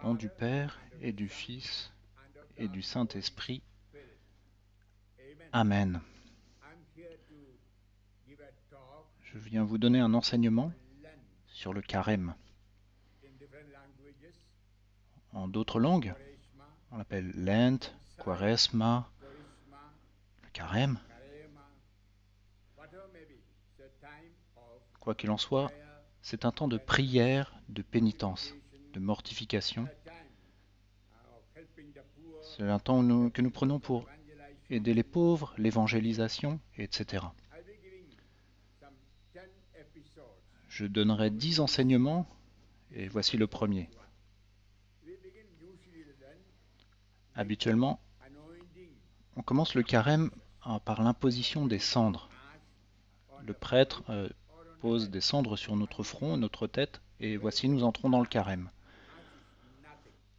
Au nom du Père et du Fils et du Saint-Esprit. Amen. Je viens vous donner un enseignement sur le carême. En d'autres langues, on l'appelle Lent, Quaresma, le carême. Quoi qu'il en soit, c'est un temps de prière, de pénitence, de mortification. C'est un temps que nous prenons pour aider les pauvres, l'évangélisation, etc. Je donnerai 10 enseignements et voici le premier. Habituellement, on commence le carême par l'imposition des cendres. Le prêtre pose des cendres sur notre front, notre tête, et voici nous entrons dans le carême.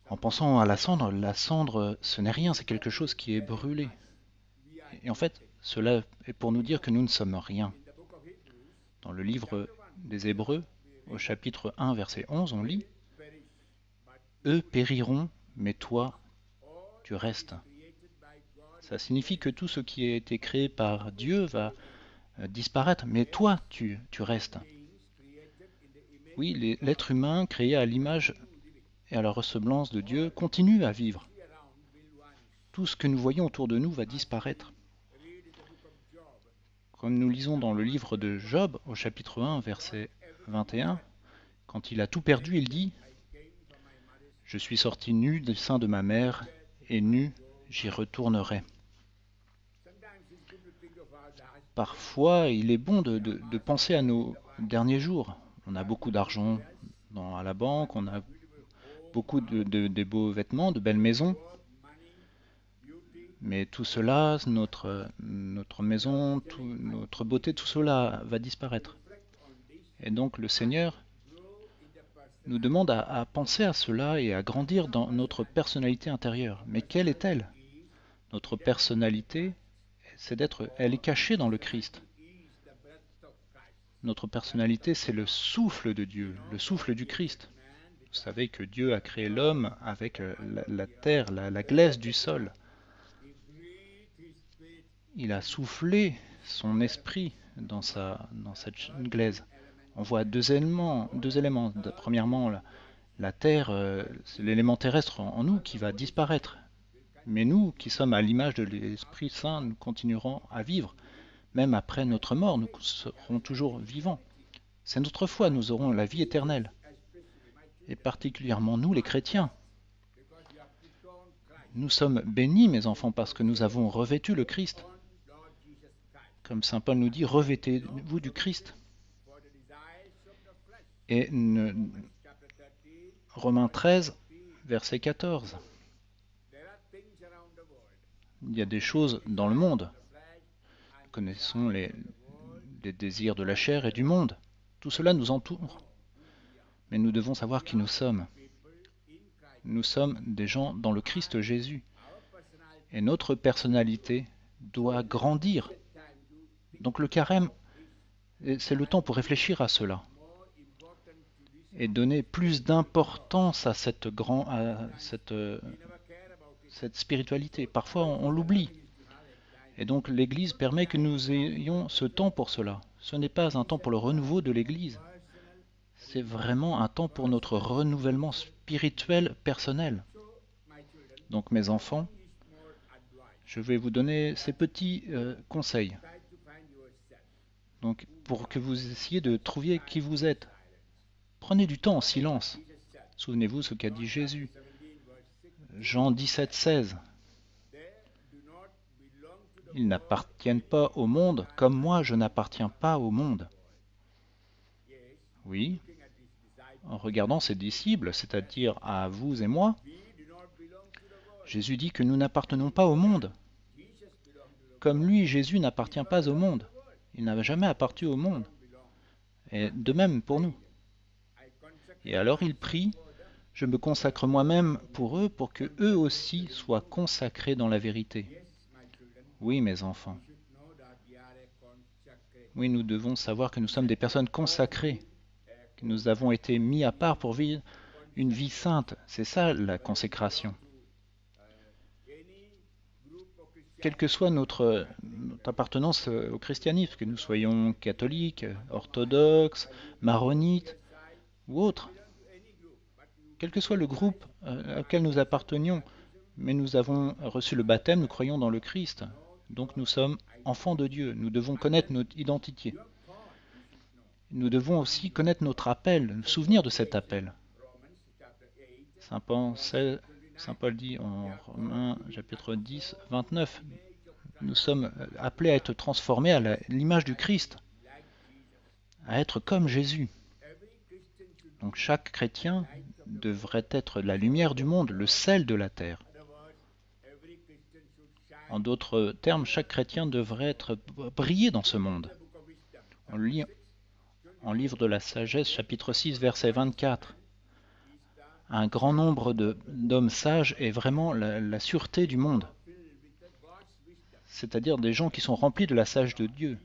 En pensant à la cendre, ce n'est rien, c'est quelque chose qui est brûlé. Et en fait, cela est pour nous dire que nous ne sommes rien. Dans le livre des Hébreux, au chapitre 1, verset 11, on lit « Eux périront, mais toi, tu restes ». Ça signifie que tout ce qui a été créé par Dieu va disparaître, mais toi, tu restes. Oui, l'être humain créé à l'image et à la ressemblance de Dieu continue à vivre. Tout ce que nous voyons autour de nous va disparaître. Comme nous lisons dans le livre de Job, au chapitre 1, verset 21, quand il a tout perdu, il dit « Je suis sorti nu du sein de ma mère, et nu j'y retournerai. » Parfois, il est bon de penser à nos derniers jours. On a beaucoup d'argent à la banque, on a beaucoup de beaux vêtements, de belles maisons. Mais tout cela, notre maison, notre beauté, tout cela va disparaître. Et donc le Seigneur nous demande à penser à cela et à grandir dans notre personnalité intérieure. Mais quelle est-elle? Notre personnalité, elle est cachée dans le Christ. Notre personnalité, c'est le souffle de Dieu, le souffle du Christ. Vous savez que Dieu a créé l'homme avec la terre, la glaise du sol. Il a soufflé son esprit dans cette glaise. On voit deux éléments. Premièrement, la terre, c'est l'élément terrestre en nous qui va disparaître. Mais nous, qui sommes à l'image de l'Esprit Saint, nous continuerons à vivre. Même après notre mort, nous serons toujours vivants. C'est notre foi, nous aurons la vie éternelle. Et particulièrement nous, les chrétiens. Nous sommes bénis, mes enfants, parce que nous avons revêtu le Christ. Comme saint Paul nous dit, revêtez-vous du Christ. Et Romains 13, verset 14. Il y a des choses dans le monde. Nous connaissons les désirs de la chair et du monde. Tout cela nous entoure. Mais nous devons savoir qui nous sommes. Nous sommes des gens dans le Christ Jésus. Et notre personnalité doit grandir. Donc le carême, c'est le temps pour réfléchir à cela. Et donner plus d'importance à cette spiritualité. Parfois, on l'oublie. Et donc, l'Église permet que nous ayons ce temps pour cela. Ce n'est pas un temps pour le renouveau de l'Église. C'est vraiment un temps pour notre renouvellement spirituel personnel. Donc, mes enfants, je vais vous donner ces petits conseils. Donc, pour que vous essayiez de trouver qui vous êtes. Prenez du temps en silence. Souvenez-vous ce qu'a dit Jésus. Jean 17, 16. Ils n'appartiennent pas au monde, comme moi je n'appartiens pas au monde. Oui, en regardant ses disciples, c'est-à-dire à vous et moi, Jésus dit que nous n'appartenons pas au monde. Comme lui, Jésus n'appartient pas au monde. Il n'a jamais appartenu au monde. Et de même pour nous. Et alors il prie, je me consacre moi-même pour eux, pour que eux aussi soient consacrés dans la vérité. Oui, mes enfants. Oui, nous devons savoir que nous sommes des personnes consacrées, que nous avons été mis à part pour vivre une vie sainte. C'est ça la consécration. Quelle que soit notre appartenance au christianisme, que nous soyons catholiques, orthodoxes, maronites ou autres, quel que soit le groupe auquel nous appartenions, mais nous avons reçu le baptême, nous croyons dans le Christ. Donc nous sommes enfants de Dieu. Nous devons connaître notre identité. Nous devons aussi connaître notre appel, nous souvenir de cet appel. Saint Paul, Saint Paul dit en Romains chapitre 10, 29, nous sommes appelés à être transformés à l'image du Christ, à être comme Jésus. Donc chaque chrétien devrait être la lumière du monde, le sel de la terre. En d'autres termes, chaque chrétien devrait briller dans ce monde. On lit en livre de la sagesse, chapitre 6, verset 24. Un grand nombre d'hommes sages est vraiment la sûreté du monde. C'est-à-dire des gens qui sont remplis de la sagesse de Dieu.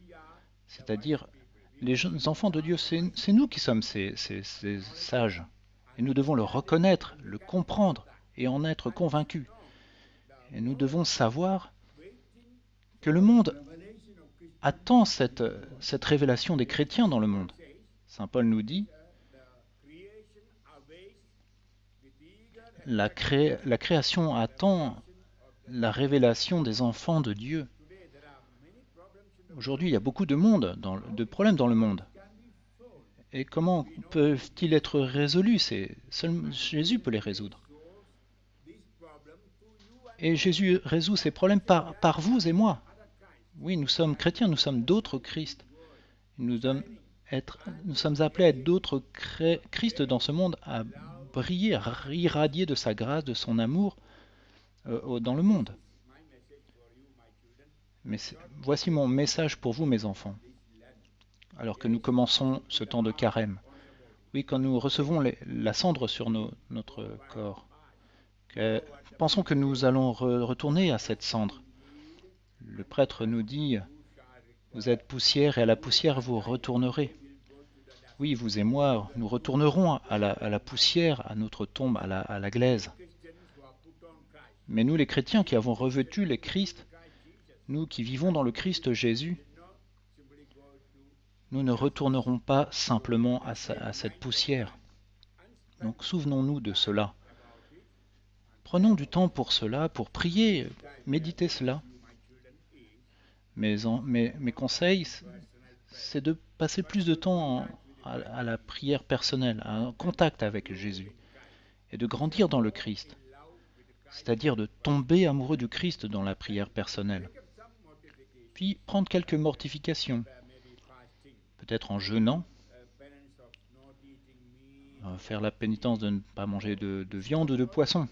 C'est-à-dire les jeunes enfants de Dieu, c'est nous qui sommes ces sages. Et nous devons le reconnaître, le comprendre et en être convaincus. Et nous devons savoir que le monde attend cette révélation des chrétiens dans le monde. Saint Paul nous dit, la création attend la révélation des enfants de Dieu. Aujourd'hui, il y a beaucoup de problèmes dans le monde. Et comment peuvent-ils être résolus? Seul Jésus peut les résoudre. Et Jésus résout ces problèmes par vous et moi. Oui, nous sommes chrétiens, nous sommes d'autres Christ. Nous sommes appelés à être d'autres Christ dans ce monde, à briller, à irradier de sa grâce, de son amour dans le monde. Mais voici mon message pour vous, mes enfants, alors que nous commençons ce temps de carême. Oui, quand nous recevons la cendre sur notre corps, pensons que nous allons retourner à cette cendre. Le prêtre nous dit, vous êtes poussière et à la poussière vous retournerez. Oui, vous et moi, nous retournerons à la poussière, à notre tombe, à la glaise. Mais nous, les chrétiens qui avons revêtu le Christ, nous qui vivons dans le Christ Jésus, nous ne retournerons pas simplement à cette poussière. Donc souvenons-nous de cela. Prenons du temps pour cela, pour prier, méditer cela. Mes conseils, c'est de passer plus de temps à la prière personnelle, à un contact avec Jésus, et de grandir dans le Christ, c'est-à-dire de tomber amoureux du Christ dans la prière personnelle. Puis prendre quelques mortifications, peut-être en jeûnant, faire la pénitence de ne pas manger de viande ou de poisson.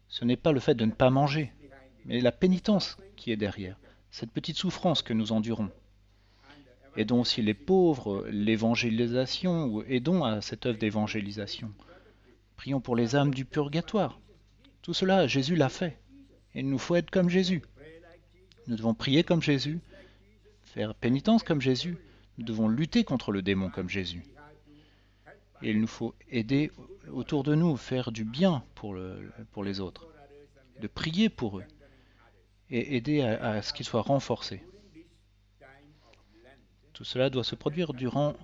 Ce n'est pas le fait de ne pas manger, mais la pénitence qui est derrière, cette petite souffrance que nous endurons. Aidons aussi les pauvres, l'évangélisation, ou aidons à cette œuvre d'évangélisation. Prions pour les âmes du purgatoire. Tout cela, Jésus l'a fait. Et il nous faut être comme Jésus. Nous devons prier comme Jésus, faire pénitence comme Jésus. Nous devons lutter contre le démon comme Jésus. Et il nous faut aider autour de nous, faire du bien pour les autres, de prier pour eux et aider à ce qu'ils soient renforcés. Tout cela doit se produire durant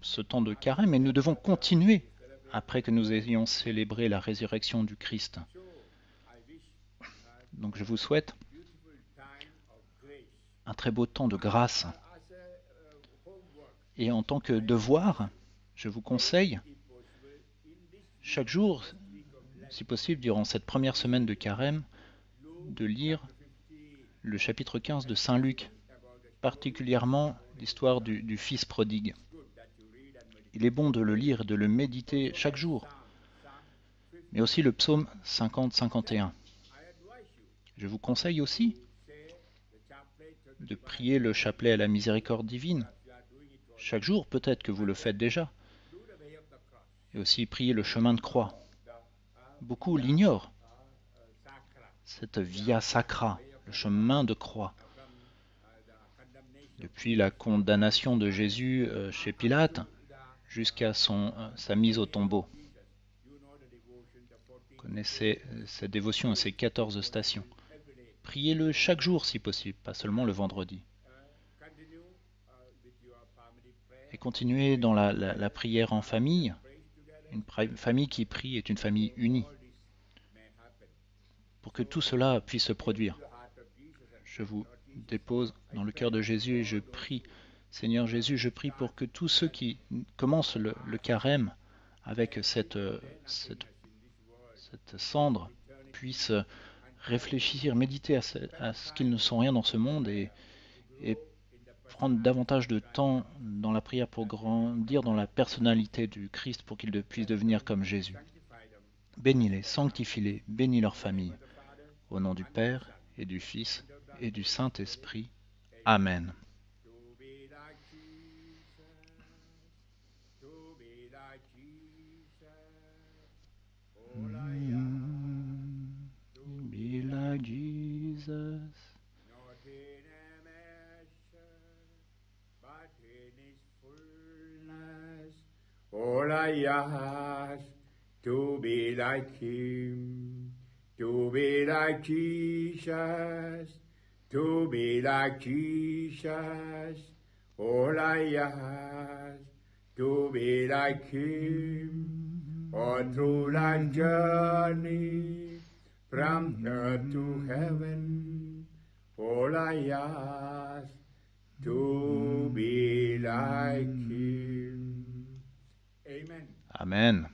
ce temps de carême et nous devons continuer après que nous ayons célébré la résurrection du Christ. Donc je vous souhaite un très beau temps de grâce. Et en tant que devoir, je vous conseille chaque jour, si possible, durant cette première semaine de carême, de lire le chapitre 15 de Saint Luc, particulièrement l'histoire du fils prodigue. Il est bon de le lire et de le méditer chaque jour, mais aussi le psaume 50-51. Je vous conseille aussi de prier le chapelet à la miséricorde divine. Chaque jour, peut-être que vous le faites déjà. Et aussi prier le chemin de croix. Beaucoup l'ignorent. Cette via sacra, le chemin de croix. Depuis la condamnation de Jésus chez Pilate jusqu'à sa mise au tombeau. connaissez cette dévotion et ses 14 stations. Priez-le chaque jour si possible, pas seulement le vendredi. Et continuez dans la prière en famille. Une famille qui prie est une famille unie. Pour que tout cela puisse se produire, je vous dépose dans le cœur de Jésus et je prie, Seigneur Jésus, je prie pour que tous ceux qui commencent le carême avec cette cendre puissent réfléchir, méditer à ce qu'ils ne sont rien dans ce monde et prendre davantage de temps dans la prière pour grandir dans la personnalité du Christ pour qu'ils puissent devenir comme Jésus. Bénis-les, sanctifie-les, bénis leur famille. Au nom du Père et du Fils et du Saint-Esprit. Amen. Be like Jesus. Not in a measure, but in his fullness. All I ask to be like him, to be like Jesus, to be like Jesus. All I ask to be like him, all through life's journey from earth to heaven. All I ask to be like him. Amen. Amen.